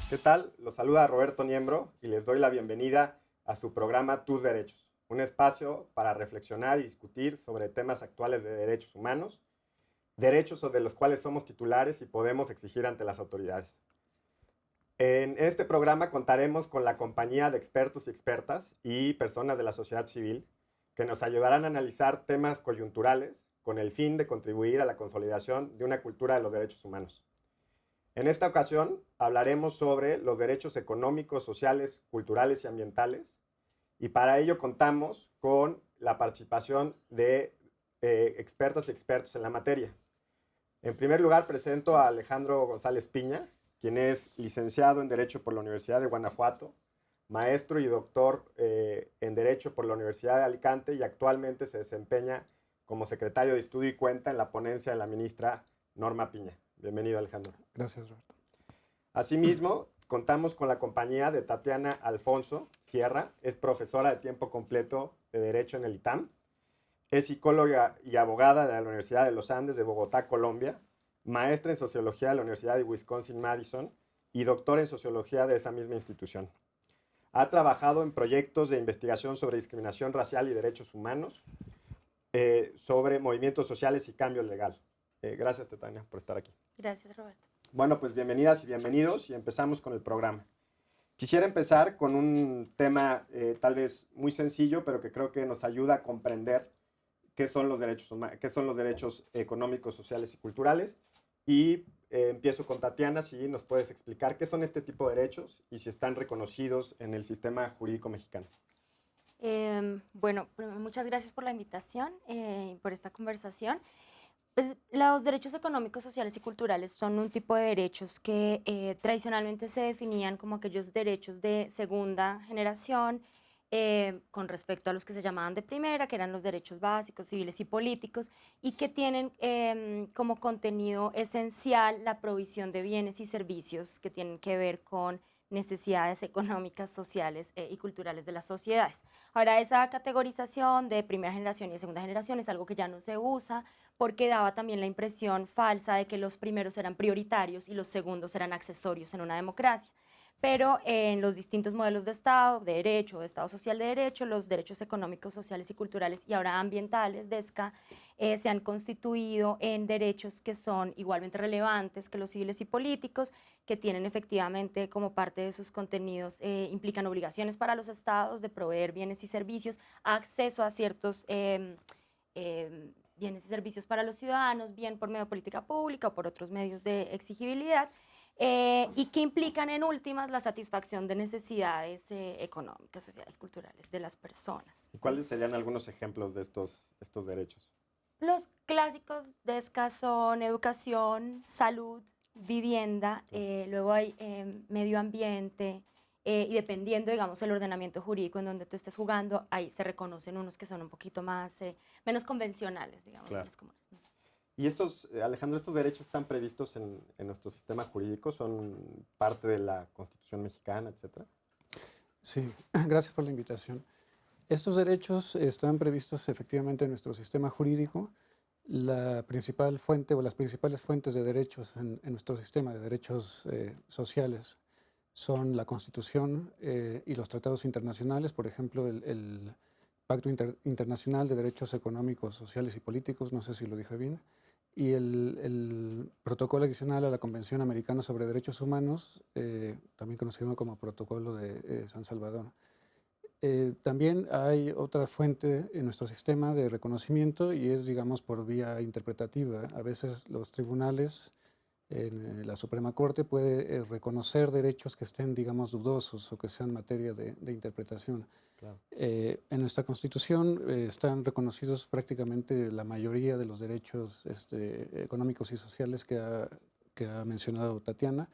¿Qué tal? Los saluda Roberto Niembro y les doy la bienvenida a su programa Tus Derechos, un espacio para reflexionar y discutir sobre temas actuales de derechos humanos, derechos de los cuales somos titulares y podemos exigir ante las autoridades. En este programa contaremos con la compañía de expertos y expertas y personas de la sociedad civil que nos ayudarán a analizar temas coyunturales con el fin de contribuir a la consolidación de una cultura de los derechos humanos. En esta ocasión hablaremos sobre los derechos económicos, sociales, culturales y ambientales, y para ello contamos con la participación de expertas y expertos en la materia. En primer lugar, presento a Alejandro González Piña, quien es licenciado en Derecho por la Universidad de Guanajuato, maestro y doctor en Derecho por la Universidad de Alicante y actualmente se desempeña como secretario de Estudio y Cuenta en la ponencia de la ministra Norma Piña. Bienvenido, Alejandro. Gracias, Roberto. Asimismo, contamos con la compañía de Tatiana Alfonso Sierra, es profesora de tiempo completo de Derecho en el ITAM, es psicóloga y abogada de la Universidad de los Andes de Bogotá, Colombia, maestra en Sociología de la Universidad de Wisconsin-Madison y doctora en Sociología de esa misma institución. Ha trabajado en proyectos de investigación sobre discriminación racial y derechos humanos, sobre movimientos sociales y cambio legal. Gracias, Tatiana, por estar aquí. Gracias, Roberto. Bueno, pues bienvenidas y bienvenidos y empezamos con el programa. Quisiera empezar con un tema tal vez muy sencillo, pero que creo que nos ayuda a comprender qué son los derechos humanos, qué son los derechos económicos, sociales y culturales. Y empiezo con Tatiana, si nos puedes explicar qué son este tipo de derechos y si están reconocidos en el sistema jurídico mexicano. Bueno, muchas gracias por la invitación y por esta conversación. Pues, los derechos económicos, sociales y culturales son un tipo de derechos que tradicionalmente se definían como aquellos derechos de segunda generación con respecto a los que se llamaban de primera, que eran los derechos básicos, civiles y políticos, y que tienen como contenido esencial la provisión de bienes y servicios que tienen que ver con necesidades económicas, sociales y culturales de las sociedades. Ahora, esa categorización de primera generación y de segunda generación es algo que ya no se usa porque daba también la impresión falsa de que los primeros eran prioritarios y los segundos eran accesorios en una democracia. Pero en los distintos modelos de Estado, de derecho, de Estado social de derecho, los derechos económicos, sociales y culturales y ahora ambientales, DESCA, se han constituido en derechos que son igualmente relevantes que los civiles y políticos, que tienen efectivamente como parte de sus contenidos, implican obligaciones para los estados de proveer bienes y servicios, acceso a ciertos bienes y servicios para los ciudadanos, bien por medio de política pública o por otros medios de exigibilidad, y que implican en últimas la satisfacción de necesidades económicas, sociales, culturales de las personas. ¿Y cuáles serían algunos ejemplos de estos derechos? Los clásicos de ESCA son educación, salud, vivienda, luego hay medio ambiente, y dependiendo, digamos, el ordenamiento jurídico en donde tú estés jugando, ahí se reconocen unos que son un poquito más, menos convencionales, digamos. Claro. Menos comunes. Y estos, Alejandro, estos derechos están previstos en nuestro sistema jurídico, son parte de la Constitución mexicana, etcétera. Sí, gracias por la invitación. Estos derechos están previstos efectivamente en nuestro sistema jurídico. La principal fuente o las principales fuentes de derechos en nuestro sistema de derechos sociales son la Constitución y los tratados internacionales, por ejemplo, el Pacto Internacional de Derechos Económicos, Sociales y Políticos, no sé si lo dije bien, y el protocolo adicional a la Convención Americana sobre Derechos Humanos, también conocido como Protocolo de San Salvador. También hay otra fuente en nuestro sistema de reconocimiento y es, digamos, por vía interpretativa. A veces los tribunales en la Suprema Corte puede reconocer derechos que estén, digamos, dudosos o que sean materia de interpretación. Claro. En nuestra Constitución están reconocidos prácticamente la mayoría de los derechos económicos y sociales que ha mencionado Tatiana: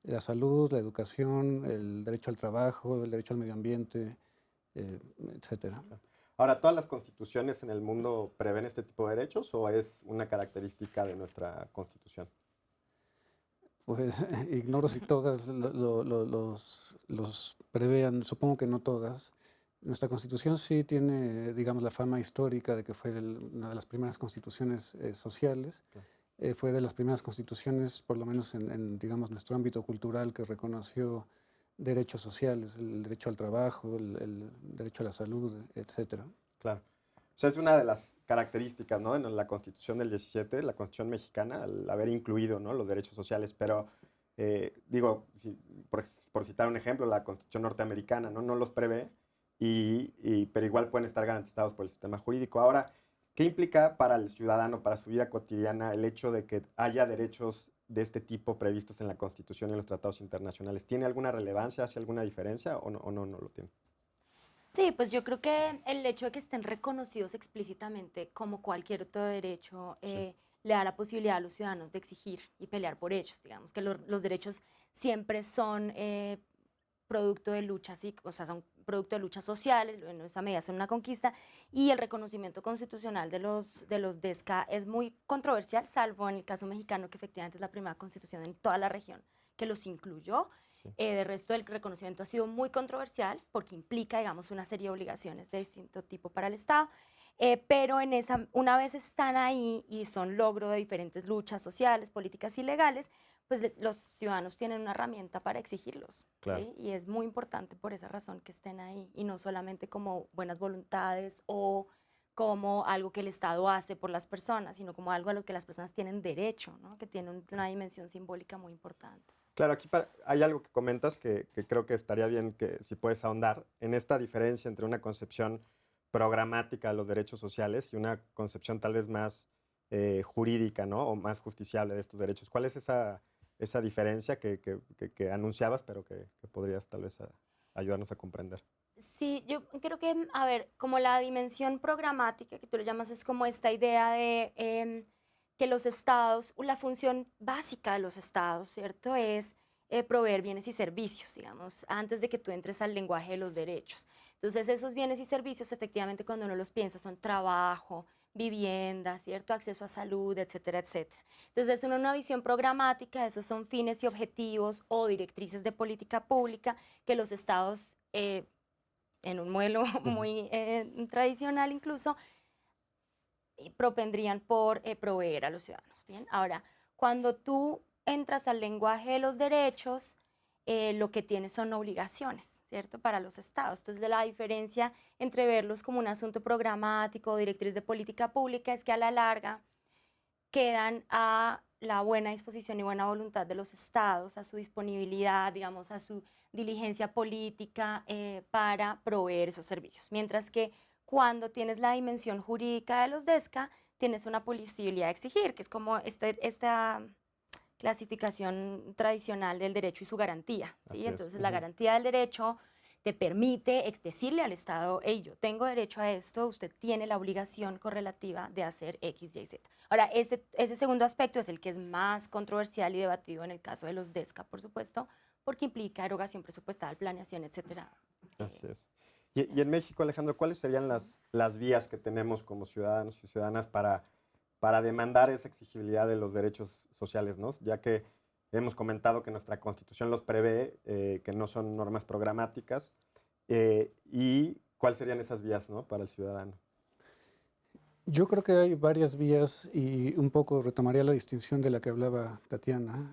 la salud, la educación, el derecho al trabajo, el derecho al medio ambiente, etcétera. Ahora, ¿todas las constituciones en el mundo prevén este tipo de derechos o es una característica de nuestra Constitución? Pues ignoro si todas los prevean, supongo que no todas. Nuestra Constitución sí tiene, digamos, la fama histórica de que fue una de las primeras constituciones sociales, Claro. Fue de las primeras constituciones, por lo menos digamos, nuestro ámbito cultural, que reconoció derechos sociales, el derecho al trabajo, el derecho a la salud, etcétera. Claro. O sea, es una de las características, ¿no? En la Constitución del 17, la Constitución mexicana, al haber incluido, ¿no?, los derechos sociales, pero digo, por citar un ejemplo, la Constitución norteamericana, ¿no?, no los prevé, pero igual pueden estar garantizados por el sistema jurídico. Ahora, ¿qué implica para el ciudadano, para su vida cotidiana, el hecho de que haya derechos de este tipo previstos en la Constitución y en los tratados internacionales? ¿Tiene alguna relevancia, hace alguna diferencia o no lo tiene? Sí, pues yo creo que el hecho de que estén reconocidos explícitamente como cualquier otro derecho Sí. le da la posibilidad a los ciudadanos de exigir y pelear por ellos. Digamos que los derechos siempre son producto de luchas, o sea, son producto de luchas sociales, en esa medida son una conquista, y el reconocimiento constitucional de los DESCA es muy controversial, salvo en el caso mexicano, que efectivamente es la primera constitución en toda la región que los incluyó. Sí. De resto, el reconocimiento ha sido muy controversial porque implica, digamos, una serie de obligaciones de distinto tipo para el Estado, pero una vez están ahí y son logro de diferentes luchas sociales, políticas y legales, pues los ciudadanos tienen una herramienta para exigirlos. Claro. ¿Sí? Y es muy importante por esa razón que estén ahí y no solamente como buenas voluntades o como algo que el Estado hace por las personas, sino como algo a lo que las personas tienen derecho, ¿no? Que tiene una dimensión simbólica muy importante. Claro, aquí hay algo que comentas que creo que estaría bien que si puedes ahondar en esta diferencia entre una concepción programática de los derechos sociales y una concepción tal vez más jurídica, ¿no?, o más justiciable de estos derechos. ¿Cuál es esa diferencia que anunciabas, pero que podrías tal vez ayudarnos a comprender? Sí, yo creo que, a ver, como la dimensión programática que tú lo llamas es como esta idea de que los estados, la función básica de los estados, ¿cierto? Es proveer bienes y servicios, digamos, antes de que tú entres al lenguaje de los derechos. Entonces, esos bienes y servicios, efectivamente, cuando uno los piensa, son trabajo, vivienda, ¿cierto? Acceso a salud, etcétera, etcétera. Entonces, en una visión programática, esos son fines y objetivos o directrices de política pública que los estados en un modelo Ujú. muy tradicional incluso, propendrían por proveer a los ciudadanos. Bien, ahora, cuando tú entras al lenguaje de los derechos, lo que tienes son obligaciones, ¿cierto? Para los estados. Entonces, la diferencia entre verlos como un asunto programático o directriz de política pública es que a la larga quedan a la buena disposición y buena voluntad de los estados, a su disponibilidad, digamos, a su diligencia política para proveer esos servicios. Mientras que cuando tienes la dimensión jurídica de los DESCA, tienes una posibilidad de exigir, que es como esta clasificación tradicional del derecho y su garantía, ¿sí? Así es. Entonces, la garantía del derecho te permite decirle al Estado, hey, yo tengo derecho a esto, usted tiene la obligación correlativa de hacer X, Y, Z. Ahora, ese segundo aspecto es el que es más controversial y debatido en el caso de los DESCA, por supuesto, porque implica erogación presupuestal, planeación, etcétera. Así es. Y en México, Alejandro, ¿cuáles serían las vías que tenemos como ciudadanos y ciudadanas para demandar esa exigibilidad de los derechos sociales, ¿no? Ya que hemos comentado que nuestra Constitución los prevé, que no son normas programáticas, y cuáles serían esas vías, ¿no?, para el ciudadano. Yo creo que hay varias vías y un poco retomaría la distinción de la que hablaba Tatiana.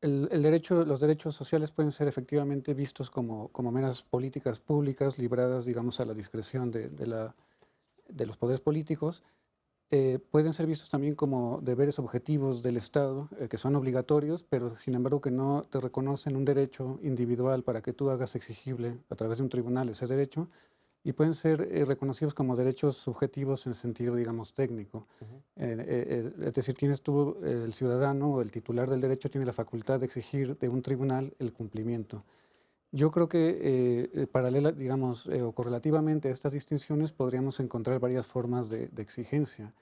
Los derechos sociales pueden ser efectivamente vistos como meras políticas públicas libradas, digamos, a la discreción de los poderes políticos. Pueden ser vistos también como deberes objetivos del Estado, que son obligatorios, pero sin embargo que no te reconocen un derecho individual para que tú hagas exigible a través de un tribunal ese derecho, y pueden ser reconocidos como derechos subjetivos en sentido, digamos, técnico. Ujú. Es decir, tienes tú, el ciudadano o el titular del derecho tiene la facultad de exigir de un tribunal el cumplimiento. Yo creo que paralela, digamos, o correlativamente a estas distinciones podríamos encontrar varias formas de exigencia.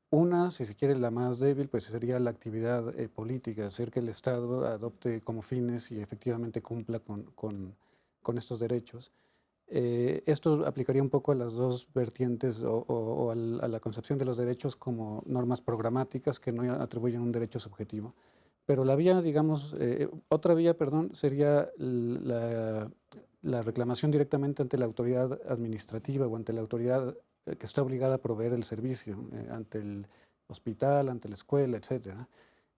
Una, si se quiere, la más débil, pues sería la actividad política, hacer que el Estado adopte como fines y efectivamente cumpla con estos derechos. Esto aplicaría un poco a las dos vertientes a la concepción de los derechos como normas programáticas que no atribuyen un derecho subjetivo. Pero la vía, digamos, otra vía, perdón, sería la reclamación directamente ante la autoridad administrativa o ante la autoridad que está obligada a proveer el servicio, ante hospital, ante la escuela, etcétera.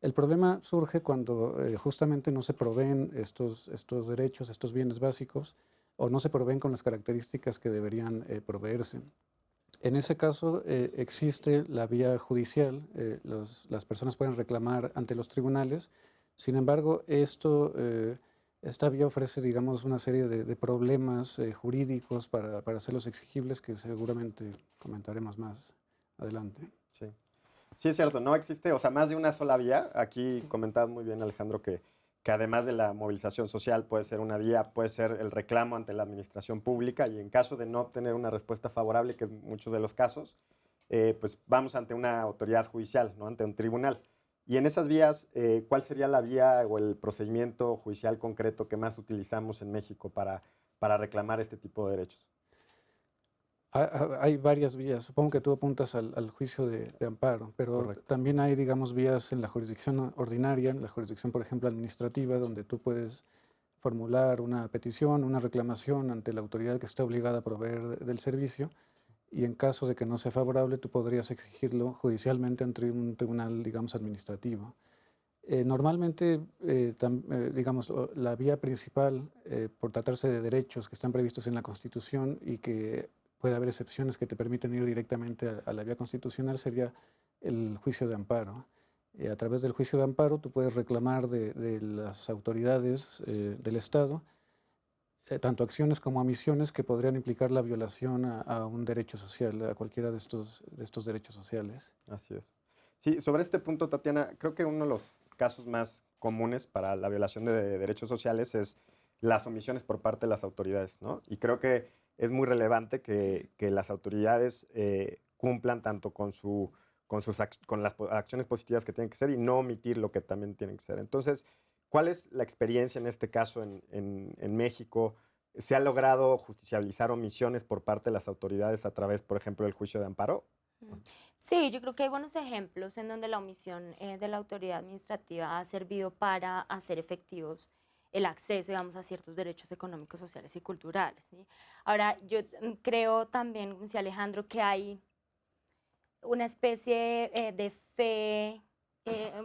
El problema surge cuando justamente no se proveen estos derechos, estos bienes básicos, o no se proveen con las características que deberían proveerse. En ese caso existe la vía judicial, las personas pueden reclamar ante los tribunales. Sin embargo, esta vía ofrece, digamos, una serie de problemas jurídicos para hacerlos exigibles que seguramente comentaremos más adelante. Sí. Sí, es cierto, no existe, o sea, más de una sola vía. Aquí comentabas muy bien, Alejandro, que además de la movilización social puede ser una vía, puede ser el reclamo ante la administración pública y en caso de no obtener una respuesta favorable, que es muchos de los casos, pues vamos ante una autoridad judicial, ¿no? Ante un tribunal. Y en esas vías, ¿cuál sería la vía o el procedimiento judicial concreto que más utilizamos en México para reclamar este tipo de derechos? Hay varias vías. Supongo que tú apuntas al juicio de amparo, pero Correcto. también hay, digamos, vías en la jurisdicción ordinaria, en la jurisdicción, por ejemplo, administrativa, donde tú puedes formular una petición, una reclamación ante la autoridad que está obligada a proveer del servicio, y en caso de que no sea favorable, tú podrías exigirlo judicialmente ante un tribunal, digamos, administrativo. Normalmente, digamos, la vía principal, por tratarse de derechos que están previstos en la Constitución y que puede haber excepciones que te permiten ir directamente a la vía constitucional, sería el juicio de amparo. A través del juicio de amparo tú puedes reclamar de las autoridades del Estado tanto acciones como omisiones que podrían implicar la violación a un derecho social, a cualquiera de estos derechos sociales. Así es. Sí, sobre este punto, Tatiana, creo que uno de los casos más comunes para la violación de derechos sociales es las omisiones por parte de las autoridades, ¿no? Y creo que es muy relevante que las autoridades cumplan tanto con las acciones positivas que tienen que ser y no omitir lo que también tienen que ser. Entonces, ¿cuál es la experiencia en este caso en México? ¿Se ha logrado justiciabilizar omisiones por parte de las autoridades a través, por ejemplo, del juicio de amparo? Mm. Sí, yo creo que hay buenos ejemplos en donde la omisión de la autoridad administrativa ha servido para hacer efectivos el acceso, digamos, a ciertos derechos económicos, sociales y culturales, ¿sí? Ahora, yo creo también, como decía Alejandro, que hay una especie de fe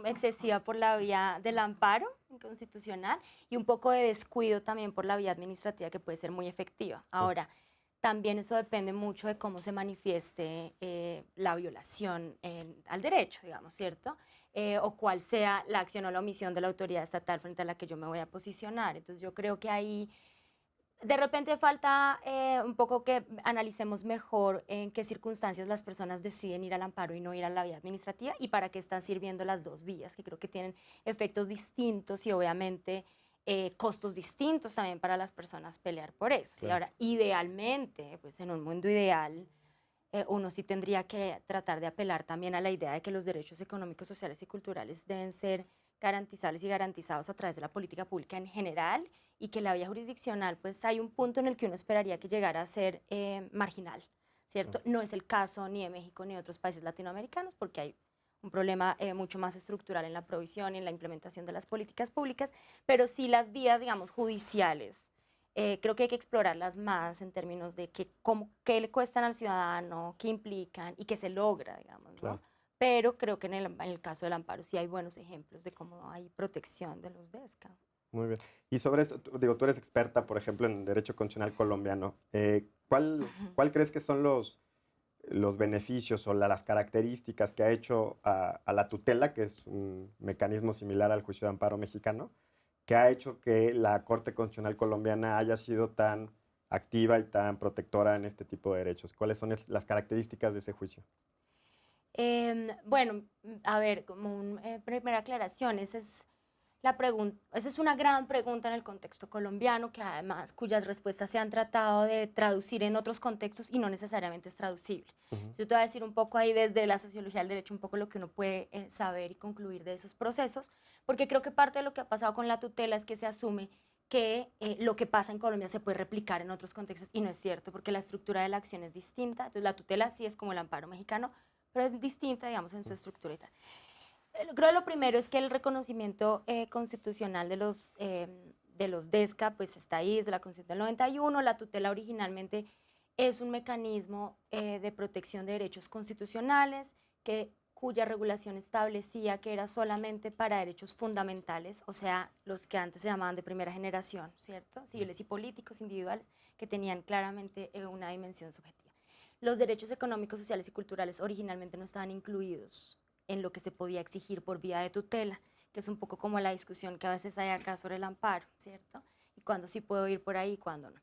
excesiva por la vía del amparo constitucional y un poco de descuido también por la vía administrativa que puede ser muy efectiva. Ahora, también eso depende mucho de cómo se manifieste la violación al derecho, digamos, ¿cierto? O cuál sea la acción o la omisión de la autoridad estatal frente a la que yo me voy a posicionar. Entonces yo creo que ahí de repente falta un poco que analicemos mejor en qué circunstancias las personas deciden ir al amparo y no ir a la vía administrativa y para qué están sirviendo las dos vías, que creo que tienen efectos distintos y obviamente costos distintos también para las personas pelear por eso. ¿Sí? Claro. Ahora, idealmente, pues en un mundo ideal, uno sí tendría que tratar de apelar también a la idea de que los derechos económicos, sociales y culturales deben ser garantizables y garantizados a través de la política pública en general y que la vía jurisdiccional, pues hay un punto en el que uno esperaría que llegara a ser marginal, ¿cierto? No es el caso ni de México ni de otros países latinoamericanos porque hay un problema mucho más estructural en la provisión y en la implementación de las políticas públicas, pero sí las vías, digamos, judiciales, creo que hay que explorarlas más en términos de qué le cuestan al ciudadano, qué implican y qué se logra, digamos, ¿no? Claro. Pero creo que en el caso del amparo sí hay buenos ejemplos de cómo hay protección de los DESCA. Muy bien. Y sobre esto, digo, tú eres experta, por ejemplo, en derecho constitucional colombiano. ¿Cuál crees que son los beneficios o las características que ha hecho a la tutela, que es un mecanismo similar al juicio de amparo mexicano, que ha hecho que la Corte Constitucional colombiana haya sido tan activa y tan protectora en este tipo de derechos? ¿Cuáles son las características de ese juicio? Bueno, a ver, como una primera aclaración, esa es una gran pregunta en el contexto colombiano, que además cuyas respuestas se han tratado de traducir en otros contextos y no necesariamente es traducible. Ujú. Yo te voy a decir un poco ahí desde la sociología del derecho, un poco lo que uno puede saber y concluir de esos procesos, porque creo que parte de lo que ha pasado con la tutela es que se asume que lo que pasa en Colombia se puede replicar en otros contextos y no es cierto, porque la estructura de la acción es distinta. Entonces la tutela sí es como el amparo mexicano, pero es distinta, digamos, en su estructura y tal. Creo que lo primero es que el reconocimiento constitucional de los DESCA pues está ahí desde la Constitución del 91. La tutela originalmente es un mecanismo de protección de derechos constitucionales que cuya regulación establecía que era solamente para derechos fundamentales, o sea, los que antes se llamaban de primera generación, ¿cierto? Civiles y políticos individuales que tenían claramente una dimensión subjetiva. Los derechos económicos, sociales y culturales originalmente no estaban incluidos en lo que se podía exigir por vía de tutela, que es un poco como la discusión que a veces hay acá sobre el amparo, ¿cierto? Y cuándo sí puedo ir por ahí y cuándo no.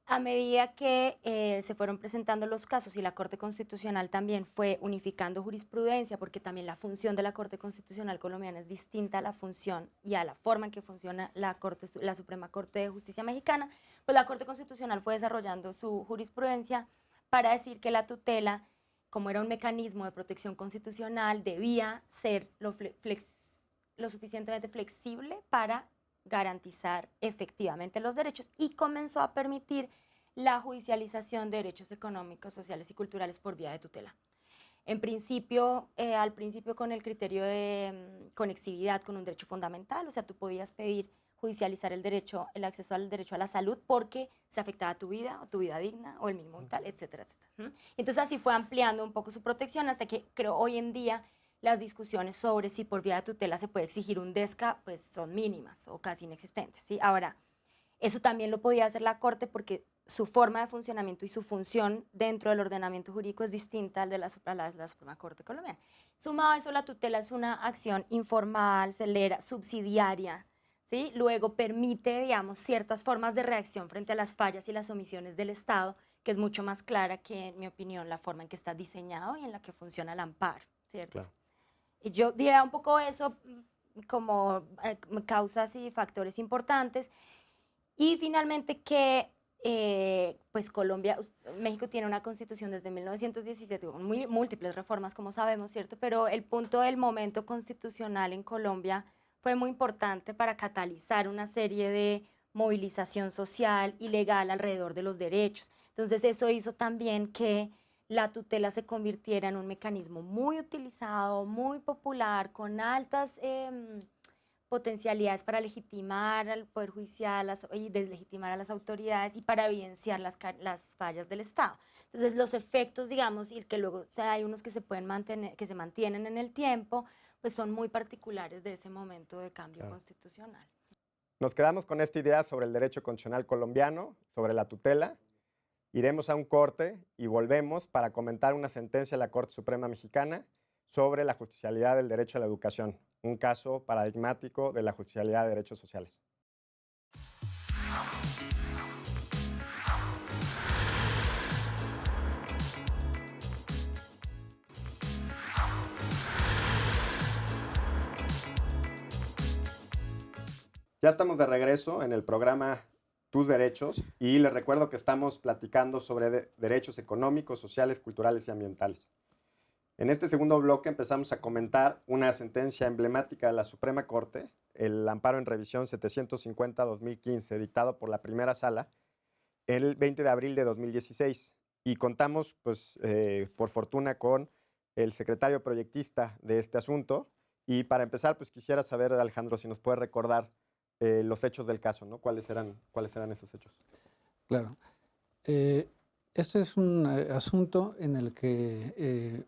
A medida que se fueron presentando los casos y la Corte Constitucional también fue unificando jurisprudencia, porque también la función de la Corte Constitucional colombiana es distinta a la función y a la forma en que funciona la Suprema Corte de Justicia mexicana, pues la Corte Constitucional fue desarrollando su jurisprudencia para decir que la tutela, como era un mecanismo de protección constitucional, debía ser lo suficientemente flexible para garantizar efectivamente los derechos y comenzó a permitir la judicialización de derechos económicos, sociales y culturales por vía de tutela. En principio, al principio con el criterio de conexividad con un derecho fundamental, o sea, tú podías pedir judicializar el acceso al derecho a la salud porque se afectaba tu vida o tu vida digna o el mínimo vital, etcétera, etcétera. Entonces así fue ampliando un poco su protección hasta que creo hoy en día las discusiones sobre si por vía de tutela se puede exigir un DESCA, pues son mínimas o casi inexistentes, ¿sí? Ahora, eso también lo podía hacer la Corte porque su forma de funcionamiento y su función dentro del ordenamiento jurídico es distinta al de la Suprema Corte colombiana. Sumado a eso, la tutela es una acción informal, celera, subsidiaria, ¿sí? Luego permite, digamos, ciertas formas de reacción frente a las fallas y las omisiones del Estado, que es mucho más clara que, en mi opinión, la forma en que está diseñado y en la que funciona el amparo, ¿cierto? Claro. Y yo diría un poco eso como causas y factores importantes. Y finalmente que pues México tiene una constitución desde 1917 con múltiples reformas, como sabemos, ¿cierto? Pero el punto del momento constitucional en Colombia fue muy importante para catalizar una serie de movilización social y legal alrededor de los derechos. Entonces eso hizo también que la tutela se convirtiera en un mecanismo muy utilizado, muy popular, con altas potencialidades para legitimar al Poder Judicial y deslegitimar a las autoridades y para evidenciar las fallas del Estado. Entonces los efectos, digamos, y que luego hay unos que se pueden mantener, que se mantienen en el tiempo, pues son muy particulares de ese momento de cambio constitucional. Nos quedamos con esta idea sobre el derecho constitucional colombiano, sobre la tutela. Iremos a un corte y volvemos para comentar una sentencia de la Corte Suprema Mexicana sobre la justicialidad del derecho a la educación, un caso paradigmático de la justicialidad de derechos sociales. Ya estamos de regreso en el programa Tus Derechos y les recuerdo que estamos platicando sobre derechos económicos, sociales, culturales y ambientales. En este segundo bloque empezamos a comentar una sentencia emblemática de la Suprema Corte, el amparo en revisión 750-2015, dictado por la primera sala el 20 de abril de 2016. Y contamos, pues, por fortuna, con el secretario proyectista de este asunto. Y para empezar, pues quisiera saber, Alejandro, si nos puede recordar los hechos del caso, ¿no? ¿Cuáles eran esos hechos? Claro. Este es un asunto en el que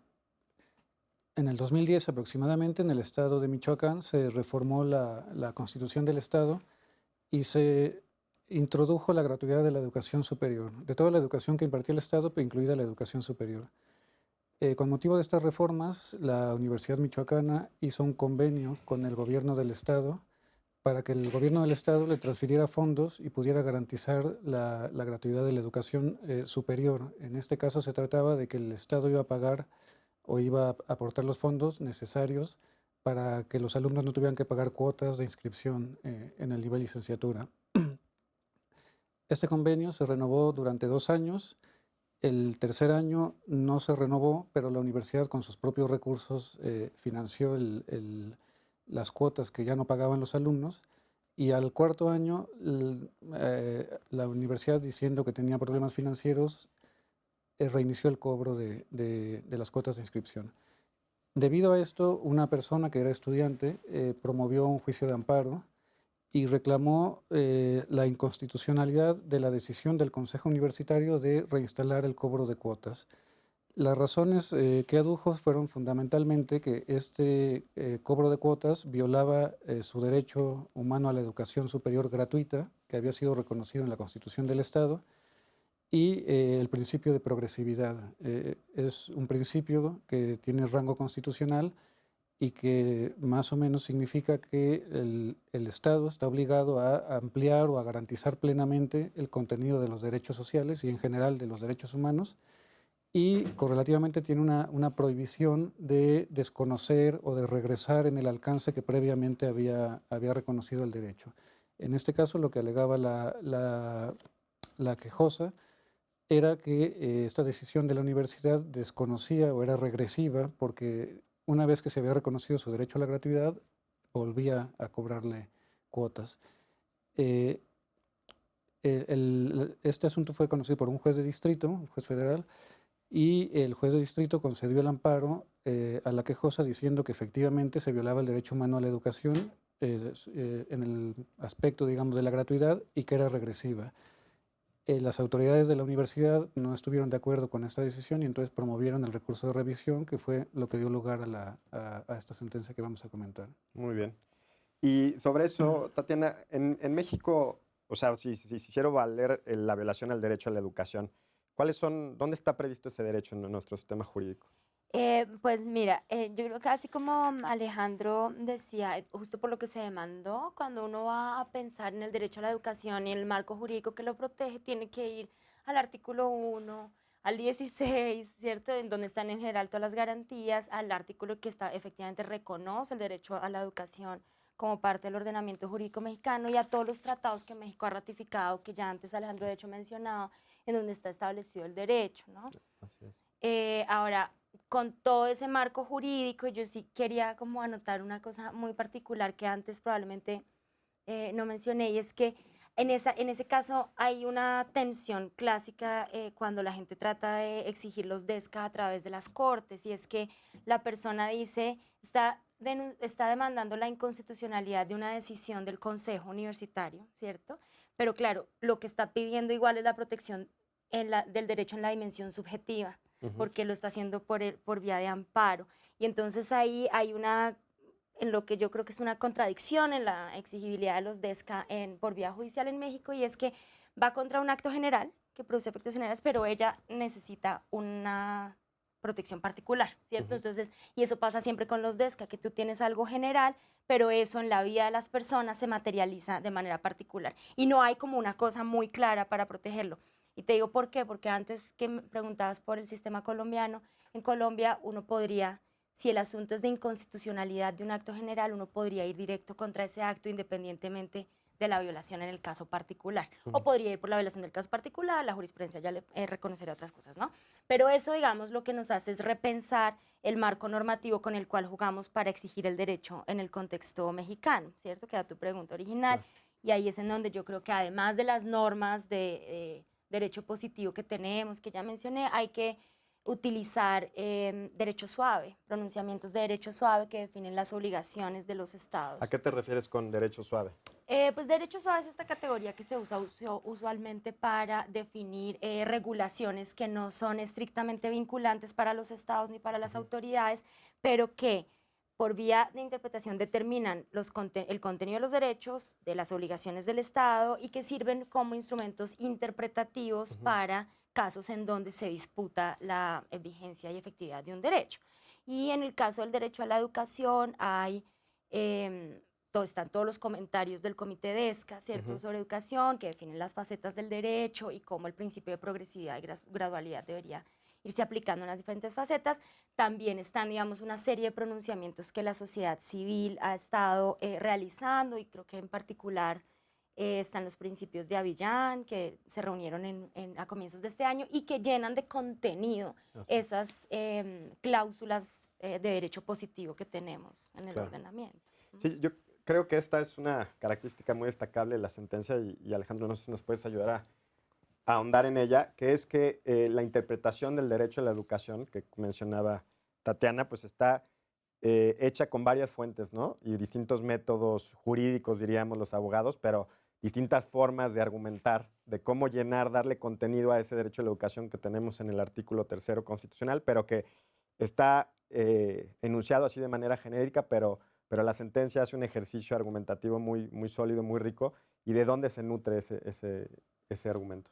en el 2010 aproximadamente en el estado de Michoacán se reformó la Constitución del Estado y se introdujo la gratuidad de la educación superior, de toda la educación que impartía el Estado, incluida la educación superior. Con motivo de estas reformas, la Universidad Michoacana hizo un convenio con el gobierno del Estado para que el gobierno del Estado le transfiriera fondos y pudiera garantizar la gratuidad de la educación superior. En este caso se trataba de que el Estado iba a pagar o iba a aportar los fondos necesarios para que los alumnos no tuvieran que pagar cuotas de inscripción en el nivel licenciatura. Este convenio se renovó durante 2 años. El tercer año no se renovó, pero la universidad con sus propios recursos financió las cuotas que ya no pagaban los alumnos. Y al cuarto año, la universidad, diciendo que tenía problemas financieros, reinició el cobro de las cuotas de inscripción. Debido a esto, una persona que era estudiante promovió un juicio de amparo y reclamó la inconstitucionalidad de la decisión del Consejo Universitario de reinstalar el cobro de cuotas. Las razones que adujo fueron fundamentalmente que este cobro de cuotas violaba su derecho humano a la educación superior gratuita, que había sido reconocido en la Constitución del Estado, y el principio de progresividad. Es un principio que tiene rango constitucional y que más o menos significa que el Estado está obligado a ampliar o a garantizar plenamente el contenido de los derechos sociales y en general de los derechos humanos, y correlativamente tiene una prohibición de desconocer o de regresar en el alcance que previamente había reconocido el derecho. En este caso, lo que alegaba la quejosa era que esta decisión de la universidad desconocía o era regresiva porque una vez que se había reconocido su derecho a la gratuidad, volvía a cobrarle cuotas. Eh, este asunto fue conocido por un juez de distrito, un juez federal, y el juez de distrito concedió el amparo a la quejosa diciendo que efectivamente se violaba el derecho humano a la educación en el aspecto, digamos, de la gratuidad y que era regresiva. Las autoridades de la universidad no estuvieron de acuerdo con esta decisión y entonces promovieron el recurso de revisión, que fue lo que dio lugar a esta sentencia que vamos a comentar. Muy bien. Y sobre eso, Tatiana, en México, o sea, si se hiciera valer la violación al derecho a la educación, ¿dónde está previsto ese derecho en nuestro sistema jurídico? Pues mira, yo creo que así como Alejandro decía, justo por lo que se demandó, cuando uno va a pensar en el derecho a la educación y el marco jurídico que lo protege, tiene que ir al artículo 1, al 16, ¿cierto? En donde están en general todas las garantías, al artículo que está, efectivamente reconoce el derecho a la educación como parte del ordenamiento jurídico mexicano y a todos los tratados que México ha ratificado, que ya antes Alejandro de hecho mencionaba, en donde está establecido el derecho, ¿no? Así es. Ahora, con todo ese marco jurídico, yo sí quería como anotar una cosa muy particular que antes probablemente no mencioné, y es que en ese caso hay una tensión clásica cuando la gente trata de exigir los DESCA a través de las cortes, y es que la persona dice, está demandando la inconstitucionalidad de una decisión del Consejo Universitario, ¿cierto? Pero claro, lo que está pidiendo igual es la protección del derecho en la dimensión subjetiva, porque lo está haciendo por vía de amparo. Y entonces ahí hay en lo que yo creo que es una contradicción en la exigibilidad de los DESCA por vía judicial en México, y es que va contra un acto general que produce efectos generales, pero ella necesita una protección particular, ¿cierto? Entonces, y eso pasa siempre con los DESCA, que tú tienes algo general, pero eso en la vida de las personas se materializa de manera particular. Y no hay como una cosa muy clara para protegerlo. Y te digo por qué, porque antes que me preguntabas por el sistema colombiano, en Colombia uno podría, si el asunto es de inconstitucionalidad de un acto general, uno podría ir directo contra ese acto independientemente de la violación en el caso particular. O podría ir por la violación del caso particular, la jurisprudencia ya le reconocerá otras cosas, ¿no? Pero eso, digamos, lo que nos hace es repensar el marco normativo con el cual jugamos para exigir el derecho en el contexto mexicano, ¿cierto? Que era tu pregunta original. Claro. Y ahí es en donde yo creo que además de las normas de derecho positivo que tenemos, que ya mencioné, hay que utilizar derecho suave, pronunciamientos de derecho suave que definen las obligaciones de los estados. ¿A qué te refieres con derecho suave? Pues derecho suave es esta categoría que se usa usualmente para definir regulaciones que no son estrictamente vinculantes para los estados ni para las autoridades, pero que por vía de interpretación determinan el contenido de los derechos, de las obligaciones del Estado, y que sirven como instrumentos interpretativos para casos en donde se disputa la vigencia y efectividad de un derecho. Y en el caso del derecho a la educación hay, están todos los comentarios del Comité DESCA, ¿cierto?, sobre educación, que definen las facetas del derecho y cómo el principio de progresividad y gradualidad debería irse aplicando en las diferentes facetas. También están, digamos, una serie de pronunciamientos que la sociedad civil ha estado realizando, y creo que en particular están los principios de Avillán, que se reunieron a comienzos de este año y que llenan de contenido esas cláusulas de derecho positivo que tenemos en el ordenamiento. Sí, yo creo que esta es una característica muy destacable de la sentencia, y Alejandro, no sé si nos puedes ayudar a ahondar en ella, que es que la interpretación del derecho a la educación que mencionaba Tatiana, pues está hecha con varias fuentes, ¿no? Y distintos métodos jurídicos, diríamos los abogados, pero distintas formas de argumentar de cómo llenar, darle contenido a ese derecho a la educación que tenemos en el artículo 3º constitucional, pero que está enunciado así de manera genérica, pero la sentencia hace un ejercicio argumentativo muy, muy sólido, muy rico. ¿Y de dónde se nutre ese argumento?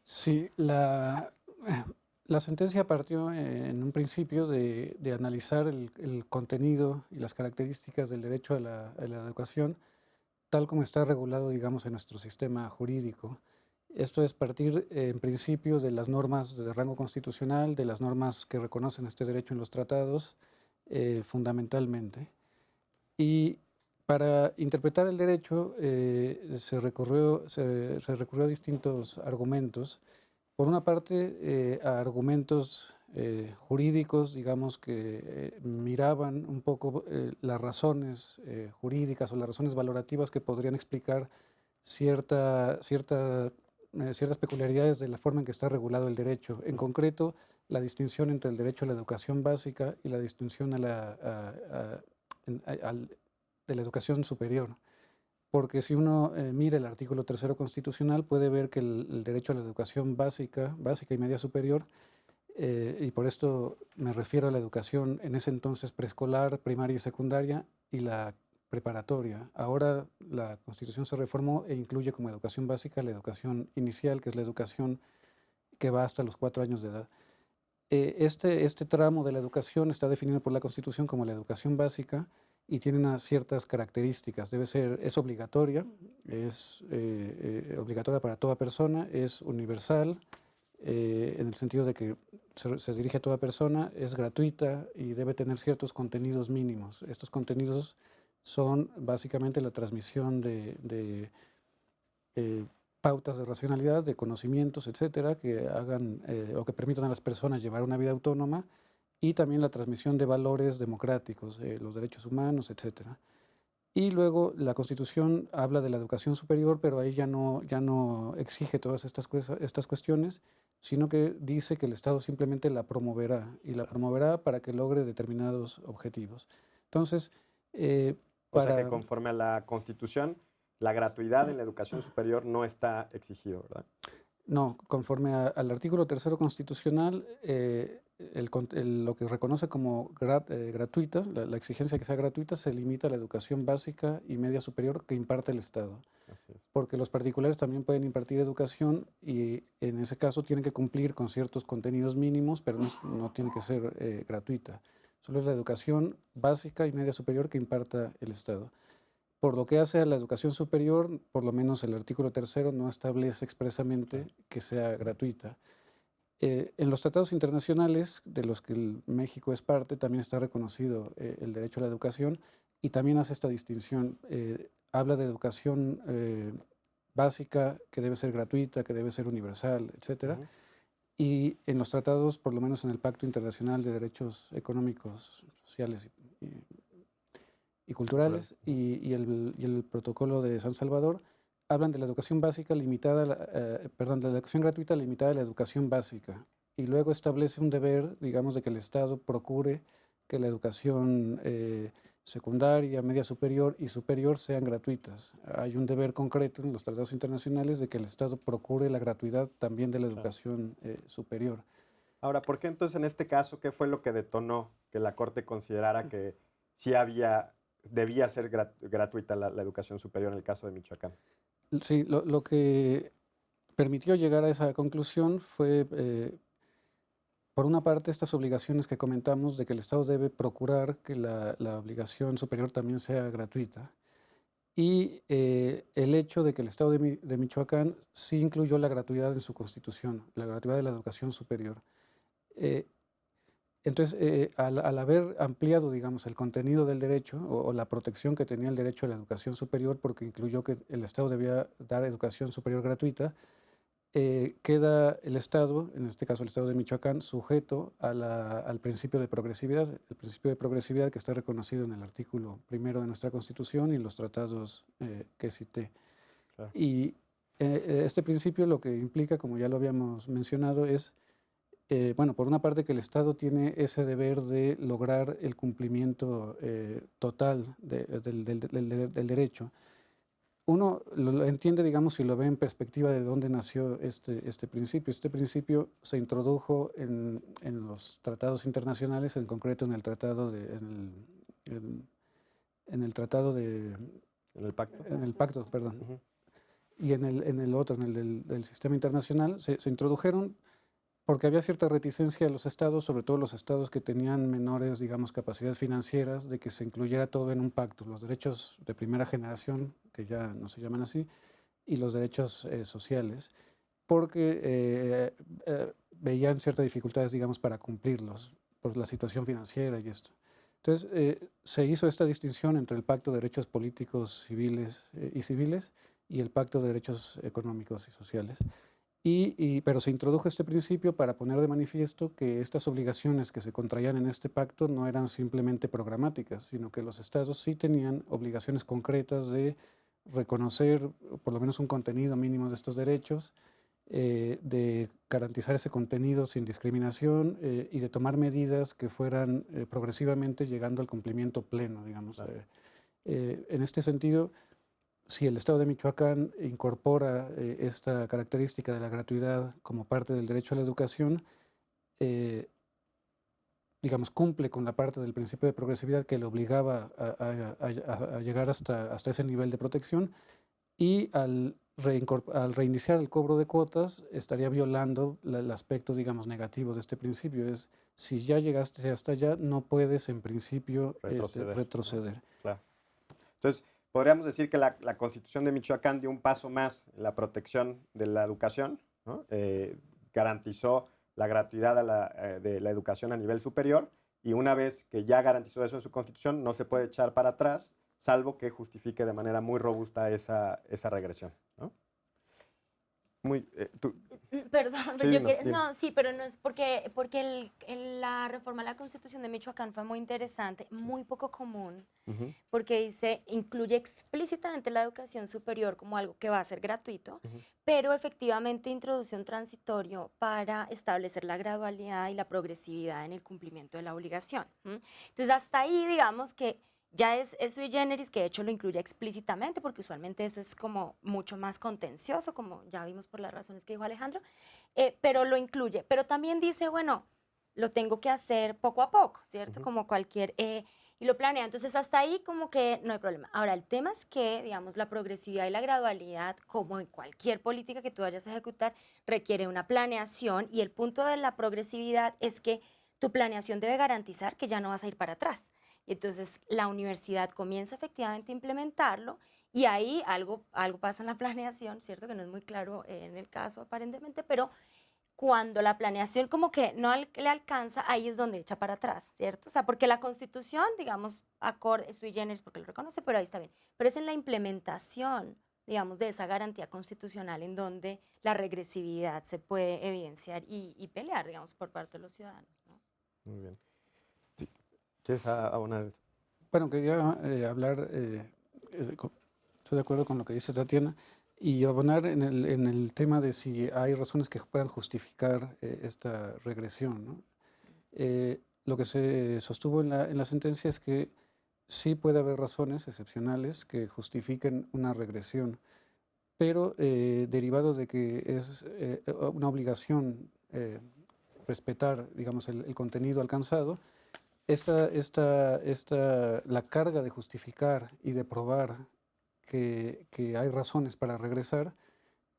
Sí, la sentencia partió en un principio de analizar el contenido y las características del derecho a la educación tal como está regulado, digamos, en nuestro sistema jurídico. Esto es partir, en principio, de las normas de rango constitucional, de las normas que reconocen este derecho en los tratados, fundamentalmente. Y para interpretar el derecho se recurrió a distintos argumentos. Por una parte, a argumentos jurídicos, digamos, que miraban un poco las razones jurídicas o las razones valorativas que podrían explicar ciertas peculiaridades de la forma en que está regulado el derecho. En concreto, la distinción entre el derecho a la educación básica y la distinción de la educación superior. Porque si uno mira el artículo 3º constitucional, puede ver que el derecho a la educación básica y media superior, y por esto me refiero a la educación en ese entonces preescolar, primaria y secundaria, y la preparatoria. Ahora la Constitución se reformó e incluye como educación básica la educación inicial, que es la educación que va hasta los 4 años de edad. Este tramo de la educación está definido por la Constitución como la educación básica y tiene unas ciertas características. Es obligatoria, es obligatoria para toda persona, es universal, en el sentido de que se dirige a toda persona, es gratuita y debe tener ciertos contenidos mínimos. Estos contenidos son básicamente la transmisión de pautas de racionalidad, de conocimientos, etcétera, que hagan o que permitan a las personas llevar una vida autónoma, y también la transmisión de valores democráticos, los derechos humanos, etcétera. Y luego la Constitución habla de la educación superior, pero ahí ya no exige todas estas cuestiones, sino que dice que el Estado simplemente la promoverá, y la promoverá para que logre determinados objetivos. Entonces, o sea que conforme a la Constitución, la gratuidad en la educación superior no está exigido, ¿verdad? No, conforme al artículo 3º constitucional, lo que reconoce como gratuita, la exigencia que sea gratuita, se limita a la educación básica y media superior que imparte el Estado. Así es. Porque los particulares también pueden impartir educación y en ese caso tienen que cumplir con ciertos contenidos mínimos, pero no tiene que ser gratuita. Solo es la educación básica y media superior que imparta el Estado. Por lo que hace a la educación superior, por lo menos el artículo 3º no establece expresamente que sea gratuita. En los tratados internacionales de los que México es parte, también está reconocido el derecho a la educación, y también hace esta distinción. Habla de educación básica que debe ser gratuita, que debe ser universal, etcétera. Y en los tratados, por lo menos en el Pacto Internacional de Derechos Económicos, Sociales y Culturales y el Protocolo de San Salvador, hablan de la educación básica limitada, de la educación gratuita limitada a la educación básica. Y luego establece un deber, digamos, de que el Estado procure que la educación secundaria, media superior y superior sean gratuitas. Hay un deber concreto en los tratados internacionales de que el Estado procure la gratuidad también de la educación superior. Ahora, ¿por qué entonces en este caso, qué fue lo que detonó que la Corte considerara que sí debía ser gratuita la educación superior en el caso de Michoacán? Sí, lo que permitió llegar a esa conclusión fue, por una parte, estas obligaciones que comentamos de que el Estado debe procurar que la obligación superior también sea gratuita, y el hecho de que el Estado de Michoacán sí incluyó la gratuidad en su Constitución, la gratuidad de la educación superior. Entonces, al haber ampliado, digamos, el contenido del derecho o la protección que tenía el derecho a la educación superior, porque incluyó que el Estado debía dar educación superior gratuita, queda el Estado, en este caso el Estado de Michoacán, sujeto al principio de progresividad, el principio de progresividad que está reconocido en el artículo 1º de nuestra Constitución y en los tratados que cité. Claro. Y este principio lo que implica, como ya lo habíamos mencionado, es bueno, por una parte que el Estado tiene ese deber de lograr el cumplimiento total del derecho. uno lo entiende, digamos, si lo ve en perspectiva de dónde nació este principio. Este principio se introdujo en los tratados internacionales, en concreto en el tratado en el tratado de... ¿En el pacto? En el pacto, perdón. Ujú. Y en el otro, en el del sistema internacional, se introdujeron porque había cierta reticencia de los estados, sobre todo los estados que tenían menores, digamos, capacidades financieras, de que se incluyera todo en un pacto, los derechos de primera generación, que ya no se llaman así, y los derechos sociales, porque veían ciertas dificultades, digamos, para cumplirlos, por la situación financiera y esto. Entonces, se hizo esta distinción entre el Pacto de Derechos Políticos civiles y el Pacto de Derechos Económicos y Sociales. Pero se introdujo este principio para poner de manifiesto que estas obligaciones que se contraían en este pacto no eran simplemente programáticas, sino que los estados sí tenían obligaciones concretas de reconocer por lo menos un contenido mínimo de estos derechos, de garantizar ese contenido sin discriminación y de tomar medidas que fueran progresivamente llegando al cumplimiento pleno, digamos. Claro. En este sentido, si el Estado de Michoacán incorpora esta característica de la gratuidad como parte del derecho a la educación, digamos, cumple con la parte del principio de progresividad que le obligaba a llegar hasta ese nivel de protección, y al reiniciar el cobro de cuotas estaría violando el aspecto, digamos, negativo de este principio. Es, si ya llegaste hasta allá, no puedes en principio retroceder. ¿No? Claro. Entonces, podríamos decir que la Constitución de Michoacán dio un paso más en la protección de la educación, ¿no? Garantizó la gratuidad de la educación a nivel superior, y una vez que ya garantizó eso en su Constitución, no se puede echar para atrás, salvo que justifique de manera muy robusta esa regresión, ¿no? Perdón, Sí, pero yo dinos, no, sí, pero no es porque la reforma a la Constitución de Michoacán fue muy interesante, muy poco común, Ujú, porque incluye explícitamente la educación superior como algo que va a ser gratuito, ujú. pero efectivamente introduce un transitorio para establecer la gradualidad y la progresividad en el cumplimiento de la obligación. Entonces, hasta ahí, digamos que ya es sui generis, que de hecho lo incluye explícitamente, porque usualmente eso es como mucho más contencioso, como ya vimos por las razones que dijo Alejandro, pero lo incluye. Pero también dice, bueno, lo tengo que hacer poco a poco, ¿cierto? Ujú. Como cualquier... y lo planea. Entonces, hasta ahí como que no hay problema. Ahora, el tema es que, digamos, la progresividad y la gradualidad, como en cualquier política que tú vayas a ejecutar, requiere una planeación, y el punto de la progresividad es que tu planeación debe garantizar que ya no vas a ir para atrás. Y entonces la universidad comienza efectivamente a implementarlo, y ahí algo pasa en la planeación, ¿cierto? Que no es muy claro en el caso aparentemente, pero cuando la planeación como que no le alcanza, ahí es donde echa para atrás, ¿cierto? O sea, porque la Constitución, digamos, acorde, sui generis porque lo reconoce, pero ahí está bien. Pero es en la implementación, digamos, de esa garantía constitucional en donde la regresividad se puede evidenciar y pelear, digamos, por parte de los ciudadanos, ¿no? Muy bien. Sí. ¿Quieres abonar? Bueno, quería hablar, estoy de acuerdo con lo que dice Tatiana, y abonar en el tema de si hay razones que puedan justificar esta regresión, ¿no? Lo que se sostuvo en la sentencia es que sí puede haber razones excepcionales que justifiquen una regresión, pero derivado de que es una obligación respetar, digamos, el contenido alcanzado, la carga de justificar y de probar que hay razones para regresar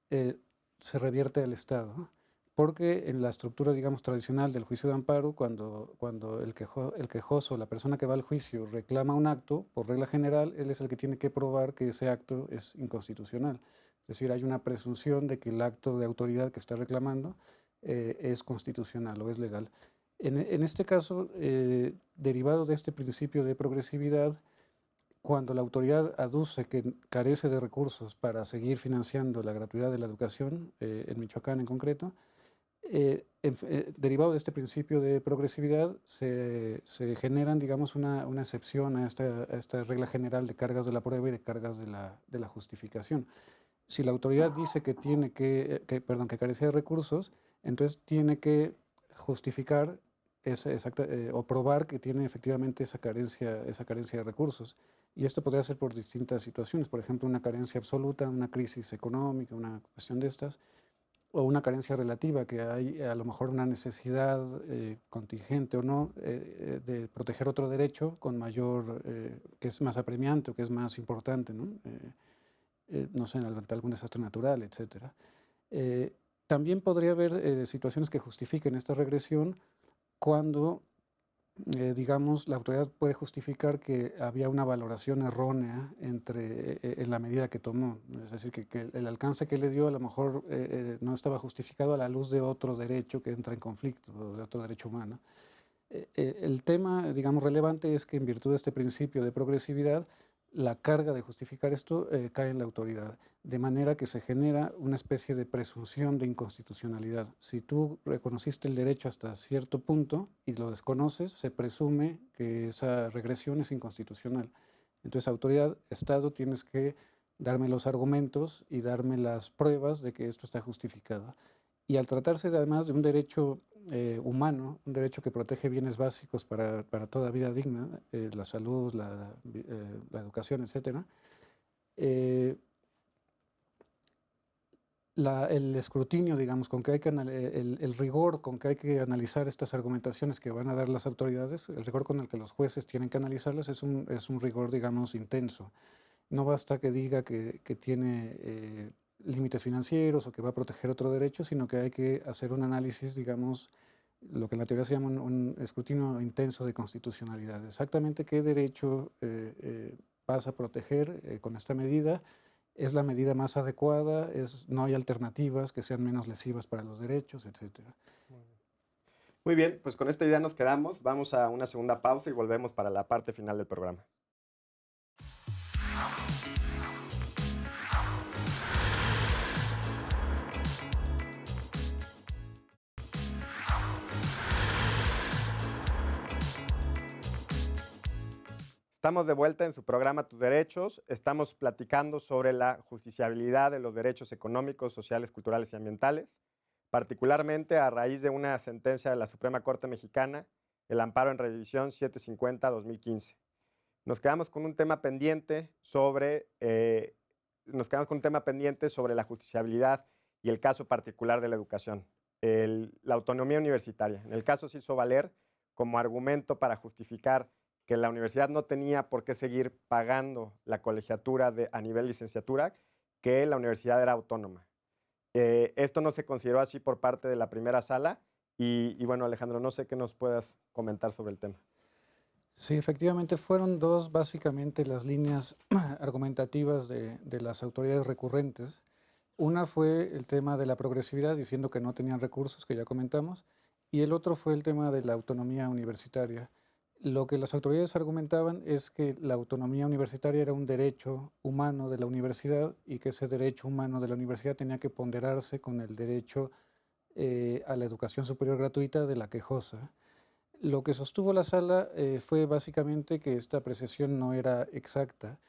se revierte al Estado, ¿no? Porque en la estructura, digamos, tradicional del juicio de amparo, cuando el quejoso, la persona que va al juicio, reclama un acto, por regla general, él es el que tiene que probar que ese acto es inconstitucional. Es decir, hay una presunción de que el acto de autoridad que está reclamando es constitucional o es legal. En este caso, derivado de este principio de progresividad, cuando la autoridad aduce que carece de recursos para seguir financiando la gratuidad de la educación, en Michoacán en concreto, derivado de este principio de progresividad, se generan, digamos, una excepción a esta regla general de cargas de la prueba y de cargas de la justificación. Si la autoridad dice que que carece de recursos, entonces tiene que justificar o probar que tiene efectivamente esa carencia de recursos. Y esto podría ser por distintas situaciones, por ejemplo, una carencia absoluta, una crisis económica, una cuestión de estas, o una carencia relativa, que hay a lo mejor una necesidad contingente o no de proteger otro derecho con mayor, que es más apremiante o que es más importante, ¿no? No sé, ante algún desastre natural, etcétera. También podría haber situaciones que justifiquen esta regresión cuando, digamos, la autoridad puede justificar que había una valoración errónea en la medida que tomó. Es decir, que el alcance que le dio a lo mejor no estaba justificado a la luz de otro derecho que entra en conflicto, o de otro derecho humano. El tema, digamos, relevante es que en virtud de este principio de progresividad, la carga de justificar esto cae en la autoridad, de manera que se genera una especie de presunción de inconstitucionalidad. Si tú reconociste el derecho hasta cierto punto y lo desconoces, se presume que esa regresión es inconstitucional. Entonces, autoridad, Estado, tienes que darme los argumentos y darme las pruebas de que esto está justificado. Y al tratarse además de un derecho humano, un derecho que protege bienes básicos para toda vida digna, la salud, la educación, etc., el escrutinio, digamos, con que hay que el rigor con que hay que analizar estas argumentaciones que van a dar las autoridades, el rigor con el que los jueces tienen que analizarlas es un rigor, digamos, intenso. No basta que diga que tiene límites financieros o que va a proteger otro derecho, sino que hay que hacer un análisis, digamos, lo que en la teoría se llama un escrutinio intenso de constitucionalidad. Exactamente qué derecho vas a proteger con esta medida, es la medida más adecuada, no hay alternativas que sean menos lesivas para los derechos, etc. Muy bien, pues con esta idea nos quedamos. Vamos a una segunda pausa y volvemos para la parte final del programa. Estamos de vuelta en su programa Tus Derechos. Estamos platicando sobre la justiciabilidad de los derechos económicos, sociales, culturales y ambientales, particularmente a raíz de una sentencia de la Suprema Corte Mexicana, el amparo en revisión 750-2015. Nos quedamos con un tema pendiente sobre la justiciabilidad y el caso particular de la educación, la autonomía universitaria. En el caso se hizo valer como argumento para justificar que la universidad no tenía por qué seguir pagando la colegiatura a nivel licenciatura, que la universidad era autónoma. Esto no se consideró así por parte de la primera sala y bueno, Alejandro, no sé qué nos puedas comentar sobre el tema. Sí, efectivamente fueron dos básicamente las líneas argumentativas de las autoridades recurrentes. Una fue el tema de la progresividad, diciendo que no tenían recursos, que ya comentamos, y el otro fue el tema de la autonomía universitaria. Lo que las autoridades argumentaban es que la autonomía universitaria era un derecho humano de la universidad y que ese derecho humano de la universidad tenía que ponderarse con el derecho a la educación superior gratuita de la quejosa. Lo que sostuvo la sala fue básicamente que esta apreciación no era exacta,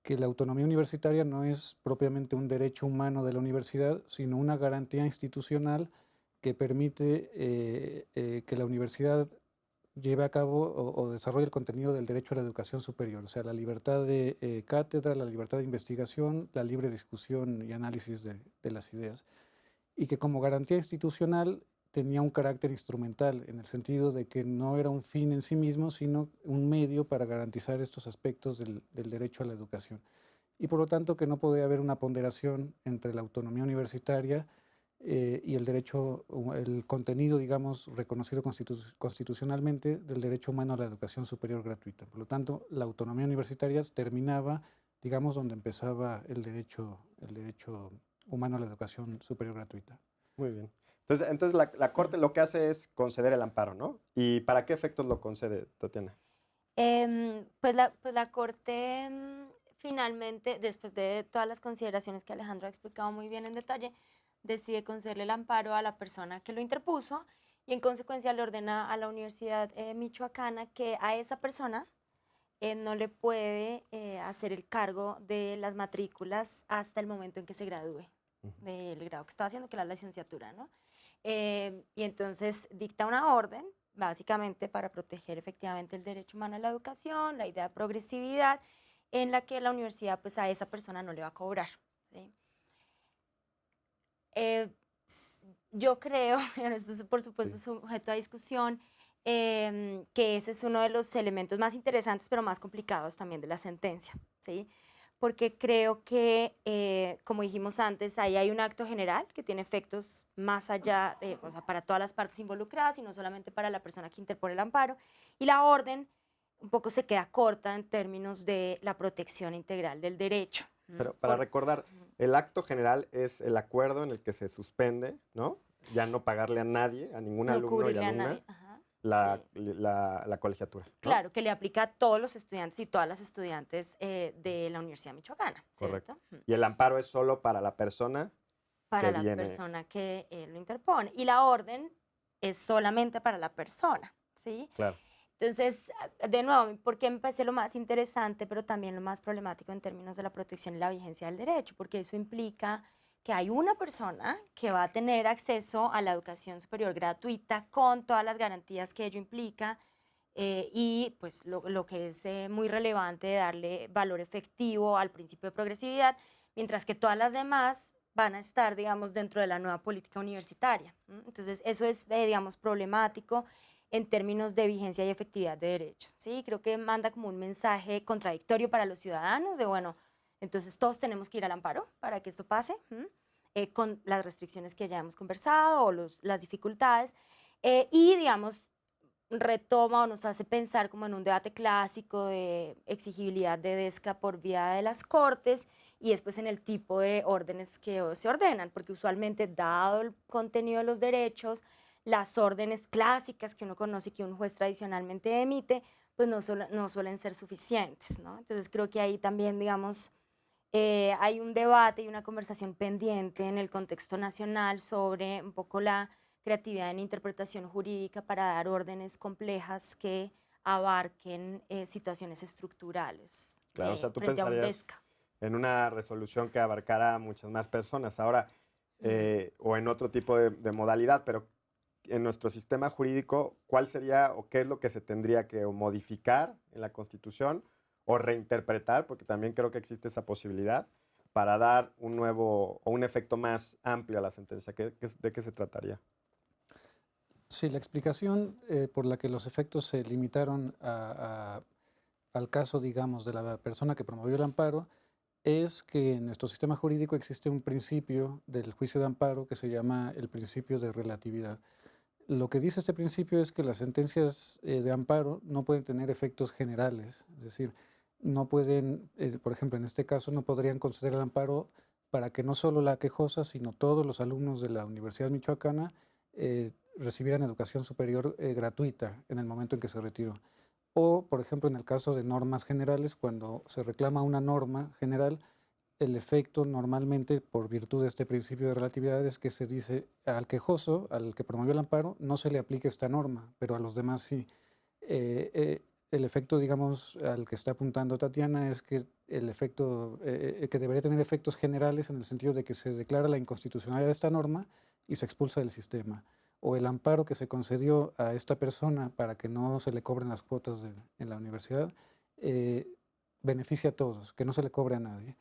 que la autonomía universitaria no es propiamente un derecho humano de la universidad, sino una garantía institucional que permite que la universidad lleve a cabo o desarrolle el contenido del derecho a la educación superior, o sea, la libertad de cátedra, la libertad de investigación, la libre discusión y análisis de las ideas, y que como garantía institucional tenía un carácter instrumental, en el sentido de que no era un fin en sí mismo, sino un medio para garantizar estos aspectos del derecho a la educación. Y por lo tanto que no podía haber una ponderación entre la autonomía universitaria y el derecho, el contenido, digamos, reconocido constitucionalmente del derecho humano a la educación superior gratuita. Por lo tanto, la autonomía universitaria terminaba, digamos, donde empezaba el derecho humano a la educación superior gratuita. Muy bien. Entonces la Corte lo que hace es conceder el amparo, ¿no? ¿Y para qué efectos lo concede, Tatiana? Pues la Corte finalmente, después de todas las consideraciones que Alejandro ha explicado muy bien en detalle, decide concederle el amparo a la persona que lo interpuso y en consecuencia le ordena a la Universidad Michoacana que a esa persona no le puede hacer el cargo de las matrículas hasta el momento en que se gradúe del grado que estaba haciendo, que es la licenciatura, ¿no? Y entonces dicta una orden, básicamente para proteger efectivamente el derecho humano a la educación, la idea de progresividad en la que la universidad pues a esa persona no le va a cobrar. ¿Sí? Yo creo, esto es por supuesto Sí. sujeto a discusión, que ese es uno de los elementos más interesantes pero más complicados también de la sentencia, ¿sí? Porque creo que, como dijimos antes, ahí hay un acto general que tiene efectos más allá, o sea, para todas las partes involucradas y no solamente para la persona que interpone el amparo, y la orden un poco se queda corta en términos de la protección integral del derecho. Pero para recordar, el acto general es el acuerdo en el que se suspende, ¿no? Ya no pagarle a nadie, a ningún No alumno y cubrirle a alumna, nadie. Ajá, la, sí. la colegiatura, ¿no? Claro, que le aplica a todos los estudiantes y todas las estudiantes de la Universidad Michoacana, Correcto. ¿cierto? Ujú. Y el amparo es solo para la persona Para que la viene. persona que lo interpone. Y la orden es solamente para la persona, ¿sí? Claro, Entonces, de nuevo, porque me parece lo más interesante, pero también lo más problemático en términos de la protección y la vigencia del derecho, porque eso implica que hay una persona que va a tener acceso a la educación superior gratuita con todas las garantías que ello implica y pues lo que es muy relevante de darle valor efectivo al principio de progresividad, mientras que todas las demás van a estar, digamos, dentro de la nueva política universitaria. Entonces, eso es, digamos, problemático en términos de vigencia y efectividad de derechos. ¿Sí? Creo que manda como un mensaje contradictorio para los ciudadanos de, bueno, entonces todos tenemos que ir al amparo para que esto pase, con las restricciones que ya hemos conversado o las dificultades. Y, digamos, retoma o nos hace pensar como en un debate clásico de exigibilidad de DESCA por vía de las cortes y después en el tipo de órdenes que se ordenan, porque usualmente dado el contenido de los derechos, las órdenes clásicas que uno conoce y que un juez tradicionalmente emite, pues no suelen ser suficientes, ¿no? Entonces creo que ahí también, digamos, hay un debate y una conversación pendiente en el contexto nacional sobre un poco la creatividad en interpretación jurídica para dar órdenes complejas que abarquen situaciones estructurales claro. O sea, tú frente a un pensarías DESCA. en una resolución que abarcara a muchas más personas. Ahora, Mm. o en otro tipo de modalidad, pero en nuestro sistema jurídico, ¿cuál sería o qué es lo que se tendría que o modificar en la Constitución o reinterpretar? Porque también creo que existe esa posibilidad para dar un nuevo o un efecto más amplio a la sentencia. ¿De qué se trataría? Sí, la explicación por la que los efectos se limitaron al caso, digamos, de la persona que promovió el amparo es que en nuestro sistema jurídico existe un principio del juicio de amparo que se llama el principio de relatividad. Lo que dice este principio es que las sentencias de amparo no pueden tener efectos generales, es decir, no pueden, por ejemplo, en este caso no podrían conceder el amparo para que no solo la quejosa, sino todos los alumnos de la Universidad Michoacana recibieran educación superior gratuita en el momento en que se retiró. O, por ejemplo, en el caso de normas generales, cuando se reclama una norma general, el efecto normalmente, por virtud de este principio de relatividad, es que se dice al quejoso, al que promovió el amparo, no se le aplica esta norma, pero a los demás sí. El efecto, digamos, al que está apuntando Tatiana es que el efecto, que debería tener efectos generales en el sentido de que se declara la inconstitucionalidad de esta norma y se expulsa del sistema. O el amparo que se concedió a esta persona para que no se le cobren las cuotas en la universidad, beneficia a todos, que no se le cobre a nadie.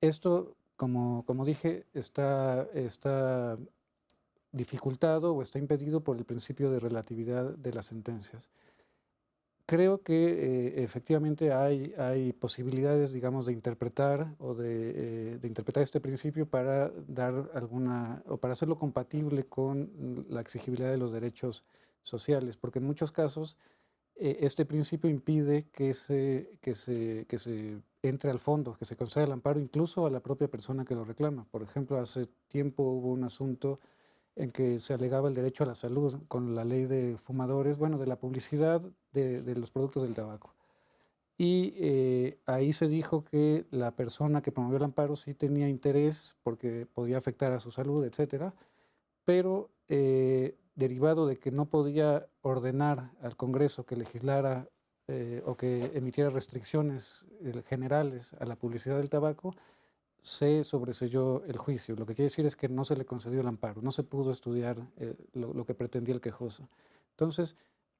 Esto, como dije, está dificultado o está impedido por el principio de relatividad de las sentencias. Creo que efectivamente hay posibilidades, digamos, de interpretar o de interpretar este principio para dar alguna o para hacerlo compatible con la exigibilidad de los derechos sociales, porque en muchos casos este principio impide que se entre al fondo, que se conceda el amparo incluso a la propia persona que lo reclama. Por ejemplo, hace tiempo hubo un asunto en que se alegaba el derecho a la salud con la ley de fumadores, bueno, de la publicidad de los productos del tabaco. Y ahí se dijo que la persona que promovió el amparo sí tenía interés porque podía afectar a su salud, etcétera, pero derivado de que no podía ordenar al Congreso que legislara o que emitiera restricciones generales a la publicidad del tabaco, se sobreseyó el juicio. Lo que quiere decir es que no se le concedió el amparo, no se pudo estudiar lo que pretendía el quejoso. Entonces,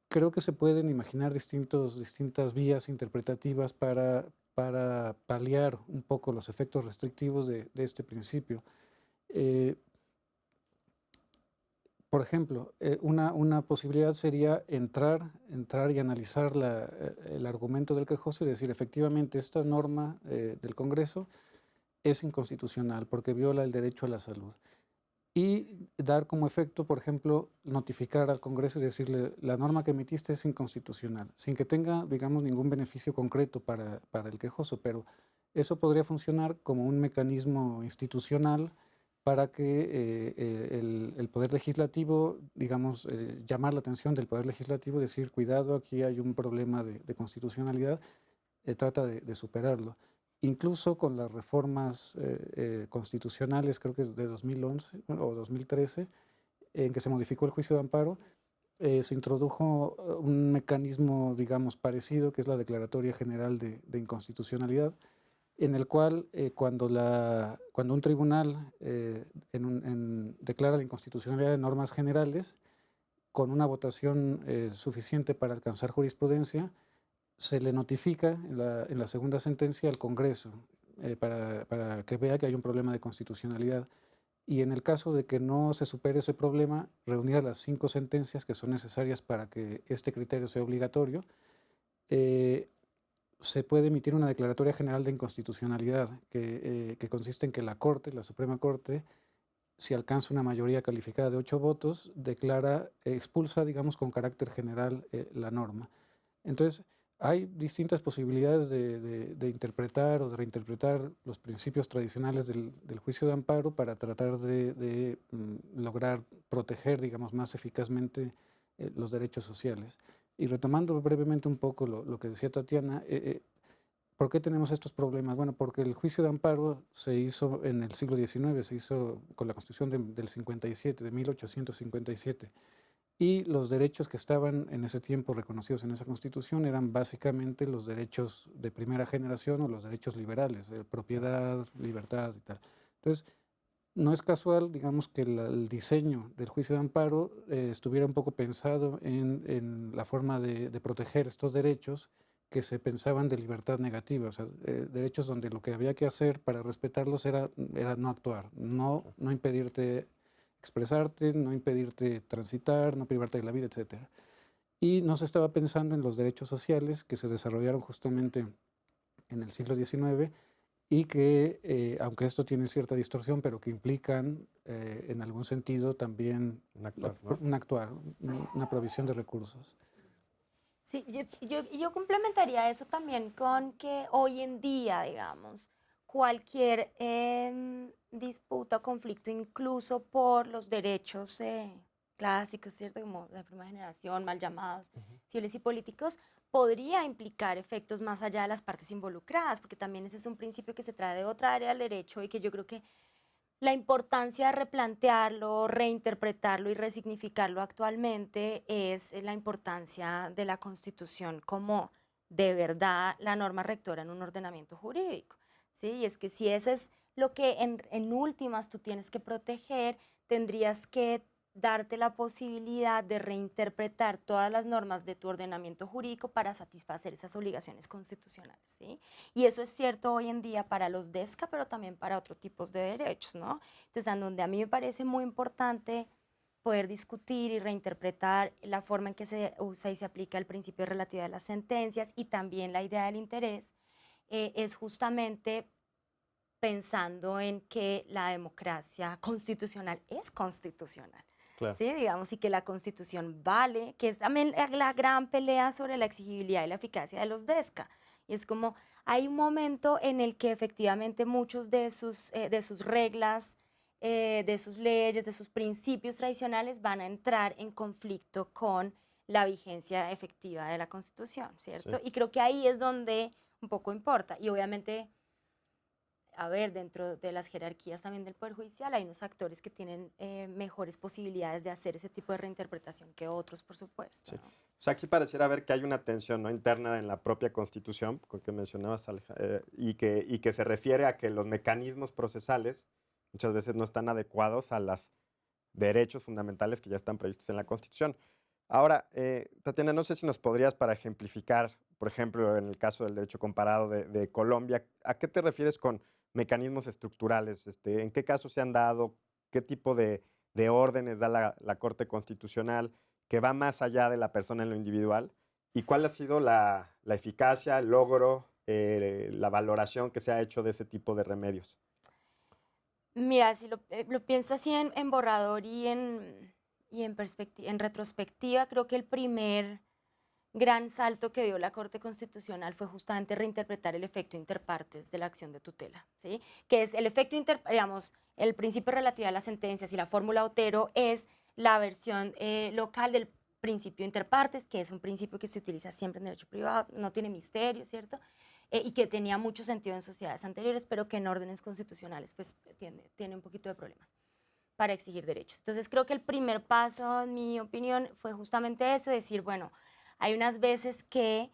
creo que se pueden imaginar distintas vías interpretativas para para paliar un poco los efectos restrictivos de este principio. Por ejemplo, una posibilidad sería entrar y analizar el argumento del quejoso y decir, efectivamente, esta norma del Congreso es inconstitucional porque viola el derecho a la salud. Y dar como efecto, por ejemplo, notificar al Congreso y decirle, la norma que emitiste es inconstitucional, sin que tenga, digamos, ningún beneficio concreto para el quejoso, pero eso podría funcionar como un mecanismo institucional para que el Poder Legislativo, digamos, llamar la atención del Poder Legislativo y decir, cuidado, aquí hay un problema de constitucionalidad, trata de superarlo. Incluso con las reformas constitucionales, creo que es de 2011 o 2013, en que se modificó el juicio de amparo, se introdujo un mecanismo, digamos, parecido, que es la Declaratoria General de Inconstitucionalidad, en el cual cuando un tribunal declara la inconstitucionalidad de normas generales, con una votación suficiente para alcanzar jurisprudencia, se le notifica en la segunda sentencia al Congreso para que vea que hay un problema de constitucionalidad. Y en el caso de que no se supere ese problema, reunir las 5 sentencias que son necesarias para que este criterio sea obligatorio, se puede emitir una declaratoria general de inconstitucionalidad que consiste en que la Corte, la Suprema Corte, si alcanza una mayoría calificada de 8 votos, expulsa, digamos, con carácter general la norma. Entonces, hay distintas posibilidades de interpretar o de reinterpretar los principios tradicionales del juicio de amparo para tratar de lograr proteger, digamos, más eficazmente los derechos sociales. Y retomando brevemente un poco lo que decía Tatiana, ¿por qué tenemos estos problemas? Bueno, porque el juicio de amparo se hizo en el siglo XIX, se hizo con la Constitución del 57, de 1857. Y los derechos que estaban en ese tiempo reconocidos en esa Constitución eran básicamente los derechos de primera generación o los derechos liberales, propiedad, libertad y tal. Entonces, no es casual, digamos, que el diseño del juicio de amparo estuviera un poco pensado en la forma de proteger estos derechos que se pensaban de libertad negativa, o sea, derechos donde lo que había que hacer para respetarlos era no actuar, no impedirte expresarte, no impedirte transitar, no privarte de la vida, etc. Y no se estaba pensando en los derechos sociales que se desarrollaron justamente en el siglo XIX y que, aunque esto tiene cierta distorsión, pero que implican en algún sentido también un actuar, una provisión de recursos. Sí, yo complementaría eso también con que hoy en día, digamos, cualquier disputa o conflicto, incluso por los derechos clásicos, ¿cierto? Como la primera generación, mal llamados, civiles y políticos, podría implicar efectos más allá de las partes involucradas, porque también ese es un principio que se trae de otra área del derecho y que yo creo que la importancia de replantearlo, reinterpretarlo y resignificarlo actualmente es la importancia de la Constitución como de verdad la norma rectora en un ordenamiento jurídico, ¿sí? Y es que si ese es lo que en últimas tú tienes que proteger, tendrías que darte la posibilidad de reinterpretar todas las normas de tu ordenamiento jurídico para satisfacer esas obligaciones constitucionales, ¿sí? Y eso es cierto hoy en día para los DESCA, pero también para otros tipos de derechos, ¿no? Entonces, en donde a mí me parece muy importante poder discutir y reinterpretar la forma en que se usa y se aplica el principio de relatividad de las sentencias y también la idea del interés, es justamente pensando en que la democracia constitucional es constitucional. Claro. Sí, digamos, y que la Constitución vale, que es también la gran pelea sobre la exigibilidad y la eficacia de los DESCA. Y es como, hay un momento en el que efectivamente muchos de sus reglas, de sus leyes, de sus principios tradicionales van a entrar en conflicto con la vigencia efectiva de la Constitución, ¿cierto? Sí. Y creo que ahí es donde un poco importa. Y obviamente, a ver, dentro de las jerarquías también del Poder Judicial hay unos actores que tienen mejores posibilidades de hacer ese tipo de reinterpretación que otros, por supuesto. Sí. ¿No? O sea, aquí pareciera ver que hay una tensión, ¿no?, interna en la propia Constitución, con que mencionabas, y que se refiere a que los mecanismos procesales muchas veces no están adecuados a los derechos fundamentales que ya están previstos en la Constitución. Ahora, Tatiana, no sé si nos podrías, para ejemplificar, por ejemplo, en el caso del derecho comparado de Colombia, ¿a qué te refieres con mecanismos estructurales? ¿En qué casos se han dado? ¿Qué tipo de órdenes da la Corte Constitucional que va más allá de la persona en lo individual? ¿Y cuál ha sido la eficacia, el logro, la valoración que se ha hecho de ese tipo de remedios? Mira, si lo pienso así en borrador en retrospectiva, creo que el primer gran salto que dio la Corte Constitucional fue justamente reinterpretar el efecto interpartes de la acción de tutela, ¿sí? Que es el efecto digamos, el principio relativo a las sentencias y la fórmula Otero es la versión local del principio interpartes, que es un principio que se utiliza siempre en derecho privado, no tiene misterio, ¿cierto? Y que tenía mucho sentido en sociedades anteriores, pero que en órdenes constitucionales pues tiene un poquito de problemas para exigir derechos. Entonces creo que el primer paso, en mi opinión, fue justamente eso, decir, bueno, hay unas veces que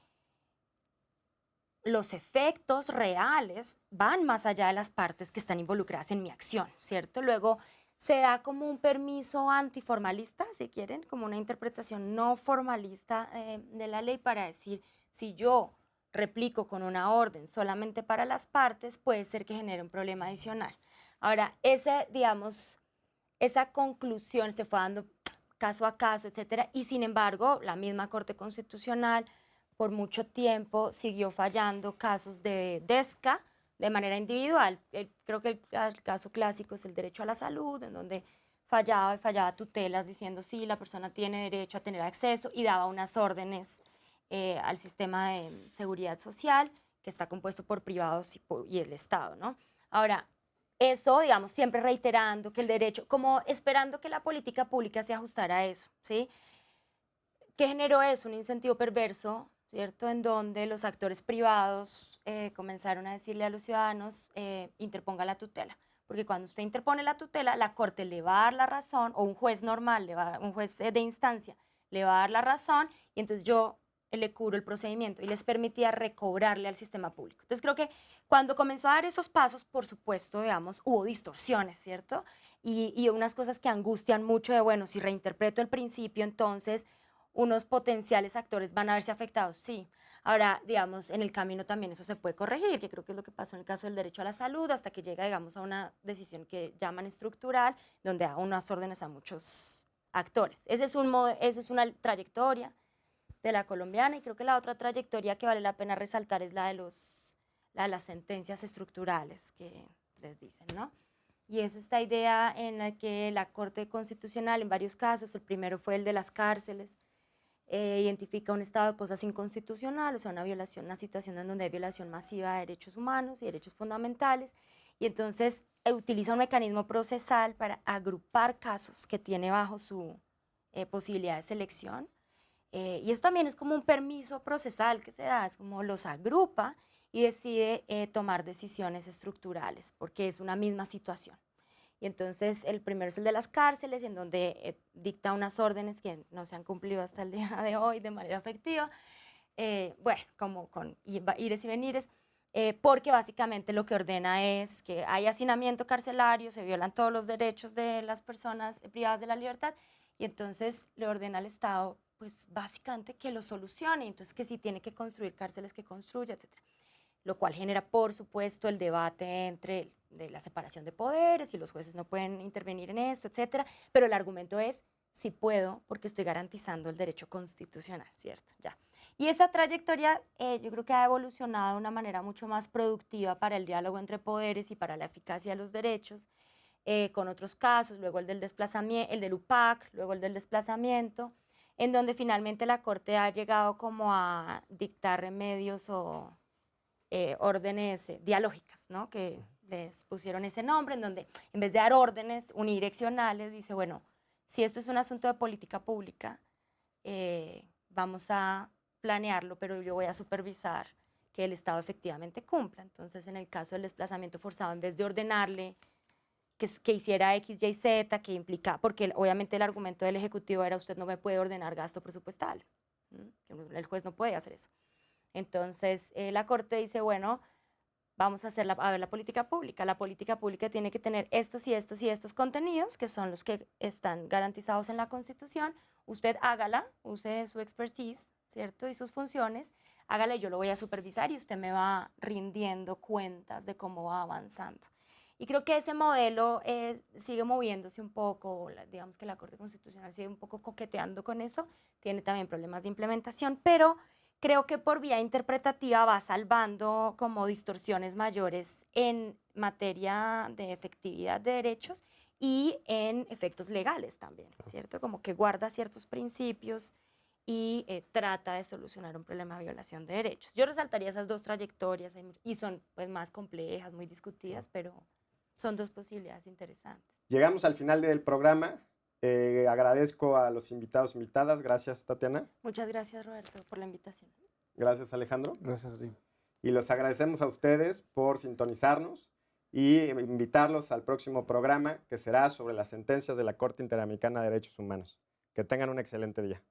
los efectos reales van más allá de las partes que están involucradas en mi acción, ¿cierto? Luego se da como un permiso antiformalista, si quieren, como una interpretación no formalista de la ley para decir, si yo replico con una orden solamente para las partes, puede ser que genere un problema adicional. Ahora, digamos, esa conclusión se fue dando caso a caso, etcétera, y sin embargo, la misma Corte Constitucional por mucho tiempo siguió fallando casos de DESCA de manera individual. Creo que el caso clásico es el derecho a la salud, en donde fallaba tutelas diciendo sí, la persona tiene derecho a tener acceso y daba unas órdenes al sistema de seguridad social que está compuesto por privados y el Estado, ¿no? Ahora, eso, digamos, siempre reiterando que el derecho, como esperando que la política pública se ajustara a eso, ¿sí? ¿Qué generó eso? Un incentivo perverso, ¿cierto? En donde los actores privados comenzaron a decirle a los ciudadanos, interponga la tutela. Porque cuando usted interpone la tutela, la Corte le va a dar la razón, o un juez normal, un juez de instancia, le va a dar la razón, y entonces yo le cubro el procedimiento y les permitía recobrarle al sistema público. Entonces creo que cuando comenzó a dar esos pasos, por supuesto, digamos, hubo distorsiones, ¿cierto? Y unas cosas que angustian mucho de, bueno, si reinterpreto el principio, entonces unos potenciales actores van a verse afectados, sí. Ahora, digamos, en el camino también eso se puede corregir, que creo que es lo que pasó en el caso del derecho a la salud, hasta que llega, digamos, a una decisión que llaman estructural, donde da unas órdenes a muchos actores. Esa es una trayectoria de la colombiana, y creo que la otra trayectoria que vale la pena resaltar es la de las sentencias estructurales que les dicen, ¿no? Y es esta idea en la que la Corte Constitucional, en varios casos, el primero fue el de las cárceles, identifica un estado de cosas inconstitucional, o sea, una situación en donde hay violación masiva de derechos humanos y derechos fundamentales, y entonces utiliza un mecanismo procesal para agrupar casos que tiene bajo su posibilidad de selección, y esto también es como un permiso procesal que se da, es como los agrupa y decide tomar decisiones estructurales, porque es una misma situación. Y entonces el primero es el de las cárceles, en donde dicta unas órdenes que no se han cumplido hasta el día de hoy de manera efectiva, bueno, como con ires y venires, porque básicamente lo que ordena es que hay hacinamiento carcelario, se violan todos los derechos de las personas privadas de la libertad, y entonces le ordena al Estado, pues básicamente que lo solucione, entonces que si tiene que construir cárceles, que construya, etcétera. Lo cual genera, por supuesto, el debate entre de la separación de poderes y los jueces no pueden intervenir en esto, etcétera, pero el argumento es, sí puedo porque estoy garantizando el derecho constitucional, ¿cierto? Ya. Y esa trayectoria yo creo que ha evolucionado de una manera mucho más productiva para el diálogo entre poderes y para la eficacia de los derechos, con otros casos, luego el del desplazamiento, el del UPAC, luego el del desplazamiento, en donde finalmente la Corte ha llegado como a dictar remedios o órdenes dialógicas, ¿no? Que les pusieron ese nombre, en donde en vez de dar órdenes unidireccionales, dice, bueno, si esto es un asunto de política pública, vamos a planearlo, pero yo voy a supervisar que el Estado efectivamente cumpla. Entonces, en el caso del desplazamiento forzado, en vez de ordenarle que hiciera X, Y, Z, que implica, porque obviamente el argumento del Ejecutivo era usted no me puede ordenar gasto presupuestal, el juez no puede hacer eso. Entonces, la Corte dice, bueno, vamos a ver la política pública. La política pública tiene que tener estos y estos y estos contenidos, que son los que están garantizados en la Constitución. Usted hágala, use su expertise, ¿cierto? Y sus funciones, hágale, yo lo voy a supervisar y usted me va rindiendo cuentas de cómo va avanzando. Y creo que ese modelo sigue moviéndose un poco, digamos que la Corte Constitucional sigue un poco coqueteando con eso, tiene también problemas de implementación, pero creo que por vía interpretativa va salvando como distorsiones mayores en materia de efectividad de derechos y en efectos legales también, ¿cierto? Como que guarda ciertos principios y trata de solucionar un problema de violación de derechos. Yo resaltaría esas dos trayectorias y son pues más complejas, muy discutidas, pero son dos posibilidades interesantes. Llegamos al final del programa. Agradezco a los invitados e invitadas. Gracias, Tatiana. Muchas gracias, Roberto, por la invitación. Gracias, Alejandro. Gracias a ti. Y los agradecemos a ustedes por sintonizarnos y invitarlos al próximo programa que será sobre las sentencias de la Corte Interamericana de Derechos Humanos. Que tengan un excelente día.